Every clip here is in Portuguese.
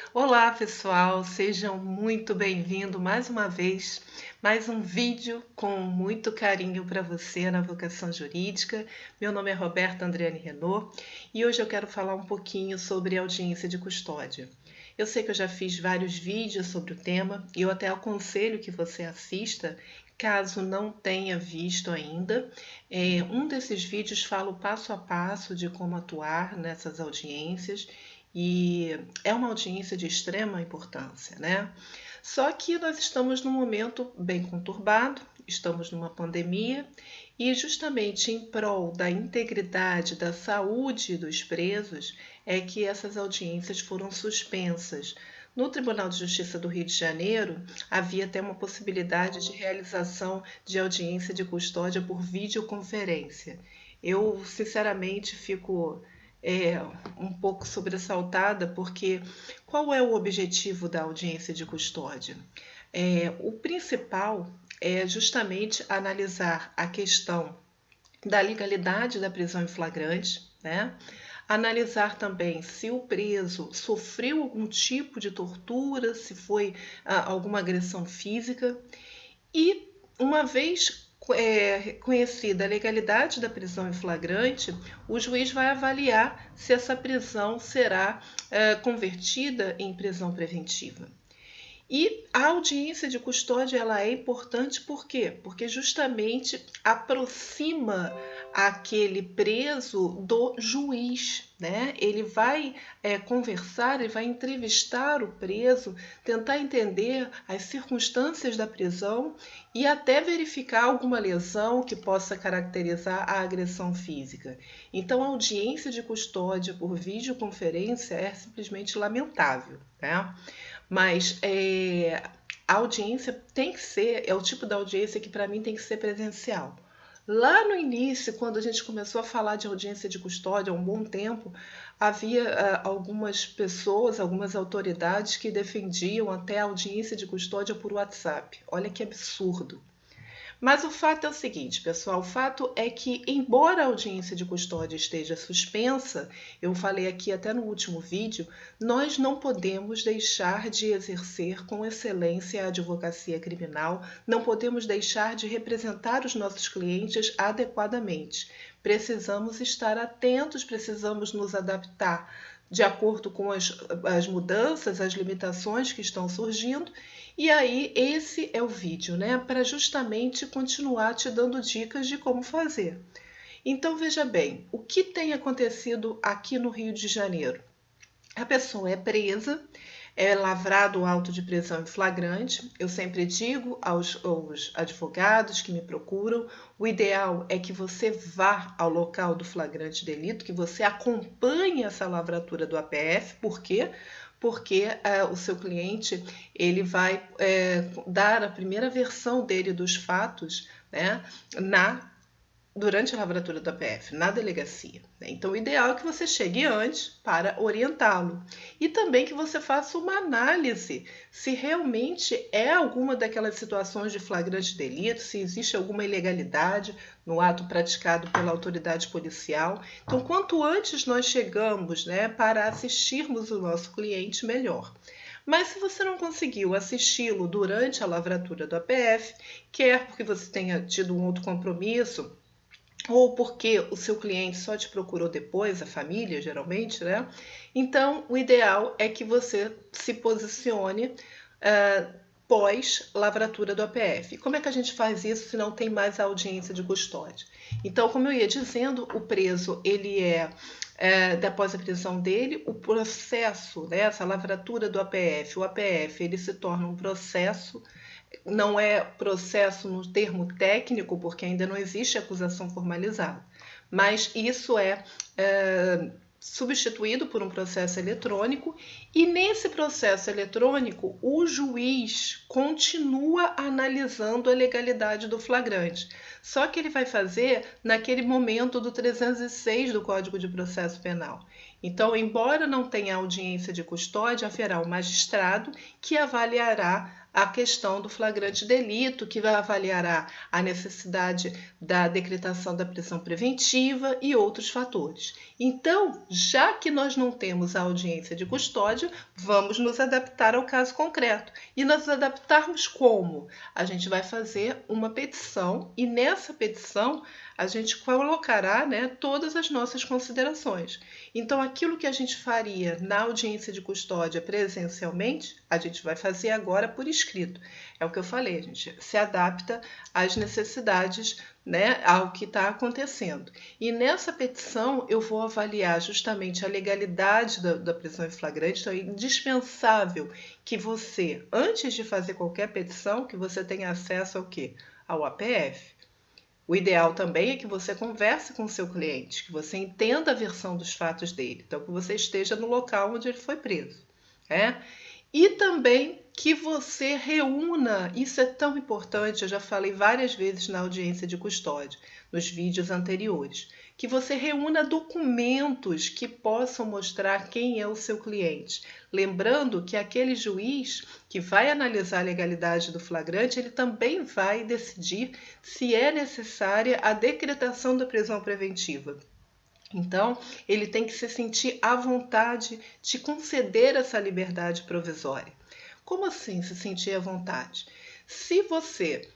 Olá, pessoal, sejam muito bem-vindos mais uma vez, mais um vídeo com muito carinho para você na vocação jurídica. Meu nome é Roberta Andreane Renault e hoje eu quero falar um pouquinho sobre audiência de custódia. Eu sei que eu já fiz vários vídeos sobre o tema e eu até aconselho que você assista, caso não tenha visto ainda. Um desses vídeos fala o passo a passo de como atuar nessas audiências e é uma audiência de extrema importância, né? Só que nós estamos num momento bem conturbado, estamos numa pandemia e justamente em prol da integridade da saúde dos presos é que essas audiências foram suspensas. No Tribunal de Justiça do Rio de Janeiro, havia até uma possibilidade de realização de audiência de custódia por videoconferência. Eu, sinceramente, fico é, um pouco sobressaltada, porque qual é o objetivo da audiência de custódia? O principal é justamente analisar a questão da legalidade da prisão em flagrante, né? Analisar também se o preso sofreu algum tipo de tortura, se foi alguma agressão física e, uma vez conhecida a legalidade da prisão em flagrante, o juiz vai avaliar se essa prisão será convertida em prisão preventiva. E a audiência de custódia ela é importante por quê? Porque justamente aproxima aquele preso do juiz, né? Ele vai conversar, ele vai entrevistar o preso, tentar entender as circunstâncias da prisão e até verificar alguma lesão que possa caracterizar a agressão física. Então, a audiência de custódia por videoconferência é simplesmente lamentável, né? Mas a audiência tem que ser, é o tipo da audiência que para mim tem que ser presencial. Lá no início, quando a gente começou a falar de audiência de custódia há um bom tempo, havia algumas pessoas, algumas autoridades que defendiam até a audiência de custódia por WhatsApp. Olha que absurdo. Mas o fato é o seguinte, pessoal, o fato é que, embora a audiência de custódia esteja suspensa, eu falei aqui até no último vídeo, nós não podemos deixar de exercer com excelência a advocacia criminal, não podemos deixar de representar os nossos clientes adequadamente. Precisamos estar atentos, precisamos nos adaptar de acordo com as mudanças, as limitações que estão surgindo. E aí, esse é o vídeo, né? Para justamente continuar te dando dicas de como fazer. Então, veja bem, o que tem acontecido aqui no Rio de Janeiro? A pessoa é presa, é lavrado o auto de prisão em flagrante. Eu sempre digo aos advogados que me procuram, o ideal é que você vá ao local do flagrante delito, que você acompanhe essa lavratura do APF. Por quê? Porque o seu cliente ele vai dar a primeira versão dele dos fatos, né, durante a lavratura do APF, na delegacia. Então, o ideal é que você chegue antes para orientá-lo. E também que você faça uma análise se realmente é alguma daquelas situações de flagrante delito, se existe alguma ilegalidade no ato praticado pela autoridade policial. Então, quanto antes nós chegamos, né, para assistirmos o nosso cliente, melhor. Mas se você não conseguiu assisti-lo durante a lavratura do APF, quer porque você tenha tido um outro compromisso, ou porque o seu cliente só te procurou depois, a família geralmente, né? Então, o ideal é que você se posicione pós-lavratura do APF. Como é que a gente faz isso se não tem mais a audiência de custódia? Então, como eu ia dizendo, o preso, ele após a prisão dele, o processo, né, essa lavratura do APF, o APF, ele se torna um processo. Não é processo no termo técnico, porque ainda não existe acusação formalizada, mas isso é substituído por um processo eletrônico, e nesse processo eletrônico o juiz continua analisando a legalidade do flagrante, só que ele vai fazer naquele momento do 306 do Código de Processo Penal. Então, embora não tenha audiência de custódia, haverá um magistrado que avaliará a questão do flagrante delito, que avaliará a necessidade da decretação da prisão preventiva e outros fatores. Então, já que nós não temos a audiência de custódia, vamos nos adaptar ao caso concreto. E nos adaptarmos como? A gente vai fazer uma petição e nessa petição a gente colocará, né, todas as nossas considerações. Então, aquilo que a gente faria na audiência de custódia presencialmente, a gente vai fazer agora por escrito. É o que eu falei, a gente se adapta às necessidades, né, ao que está acontecendo. E nessa petição eu vou avaliar justamente a legalidade da prisão em flagrante. Então é indispensável que você, antes de fazer qualquer petição, que você tenha acesso ao quê? Ao APF. O ideal também é que você converse com o seu cliente, que você entenda a versão dos fatos dele, então que você esteja no local onde ele foi preso. E também que você reúna, isso é tão importante, eu já falei várias vezes na audiência de custódia, nos vídeos anteriores, que você reúna documentos que possam mostrar quem é o seu cliente. Lembrando que aquele juiz que vai analisar a legalidade do flagrante, ele também vai decidir se é necessária a decretação da prisão preventiva. Então, ele tem que se sentir à vontade de conceder essa liberdade provisória. Como assim se sentir à vontade? Se você,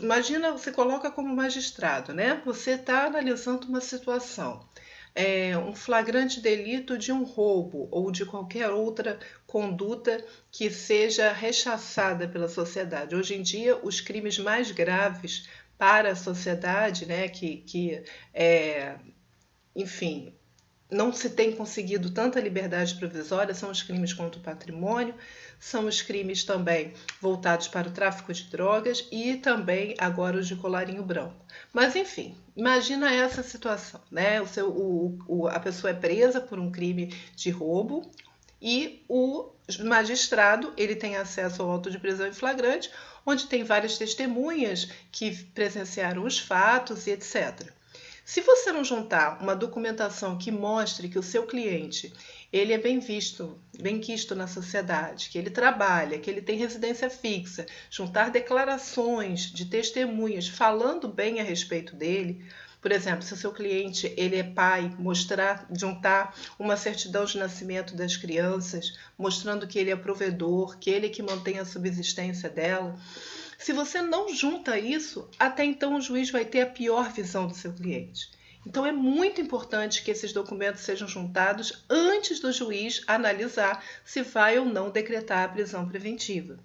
imagina, você coloca como magistrado, né? Você está analisando uma situação, um flagrante delito de um roubo ou de qualquer outra conduta que seja rechaçada pela sociedade. Hoje em dia, os crimes mais graves para a sociedade, né, enfim, não se tem conseguido tanta liberdade provisória, são os crimes contra o patrimônio, são os crimes também voltados para o tráfico de drogas e também agora os de colarinho branco. Mas enfim, imagina essa situação, né? A pessoa é presa por um crime de roubo e o magistrado ele tem acesso ao auto de prisão em flagrante, onde tem várias testemunhas que presenciaram os fatos e etc. Se você não juntar uma documentação que mostre que o seu cliente ele é bem quisto na sociedade, que ele trabalha, que ele tem residência fixa, juntar declarações de testemunhas falando bem a respeito dele, por exemplo, se o seu cliente ele é pai, juntar uma certidão de nascimento das crianças, mostrando que ele é provedor, que ele é que mantém a subsistência dela. Se você não junta isso, até então o juiz vai ter a pior visão do seu cliente. Então é muito importante que esses documentos sejam juntados antes do juiz analisar se vai ou não decretar a prisão preventiva.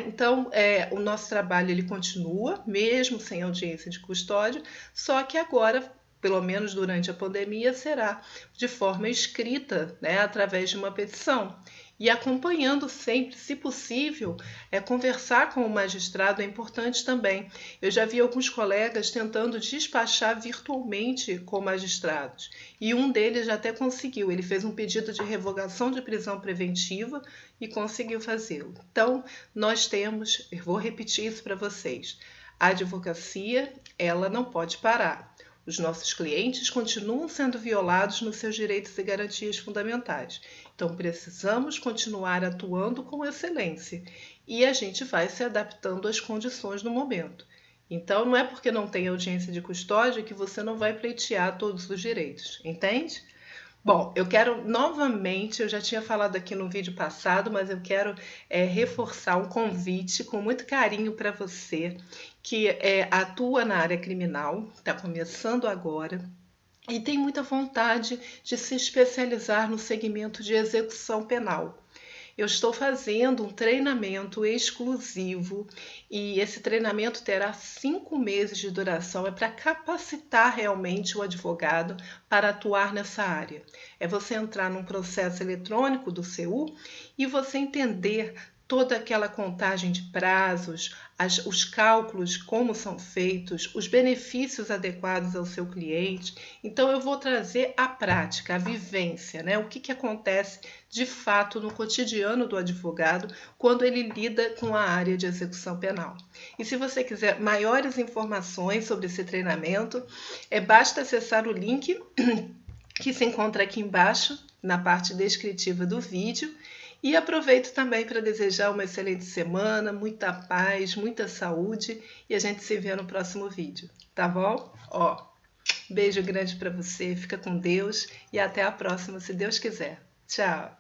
Então, o nosso trabalho ele continua, mesmo sem audiência de custódia, só que agora, pelo menos durante a pandemia, será de forma escrita, através de uma petição. E acompanhando sempre, se possível, conversar com o magistrado é importante também. Eu já vi alguns colegas tentando despachar virtualmente com magistrados. E um deles já até conseguiu. Ele fez um pedido de revogação de prisão preventiva e conseguiu fazê-lo. Então, nós temos, eu vou repetir isso para vocês, a advocacia, ela não pode parar. Os nossos clientes continuam sendo violados nos seus direitos e garantias fundamentais. Então, precisamos continuar atuando com excelência e a gente vai se adaptando às condições do momento. Então, não é porque não tem audiência de custódia que você não vai pleitear todos os direitos, entende? Bom, eu quero novamente, eu já tinha falado aqui no vídeo passado, mas eu quero reforçar um convite com muito carinho para você que atua na área criminal, está começando agora e tem muita vontade de se especializar no segmento de execução penal. Eu estou fazendo um treinamento exclusivo e esse treinamento terá 5 meses de duração. É para capacitar realmente o advogado para atuar nessa área. É você entrar num processo eletrônico do CU e você entender toda aquela contagem de prazos, os cálculos, como são feitos, os benefícios adequados ao seu cliente. Então, eu vou trazer a prática, a vivência, o que acontece de fato no cotidiano do advogado quando ele lida com a área de execução penal. E se você quiser maiores informações sobre esse treinamento, basta acessar o link que se encontra aqui embaixo, na parte descritiva do vídeo, E aproveito também para desejar uma excelente semana, muita paz, muita saúde e a gente se vê no próximo vídeo, tá bom? Ó, beijo grande para você, fica com Deus e até a próxima, se Deus quiser. Tchau!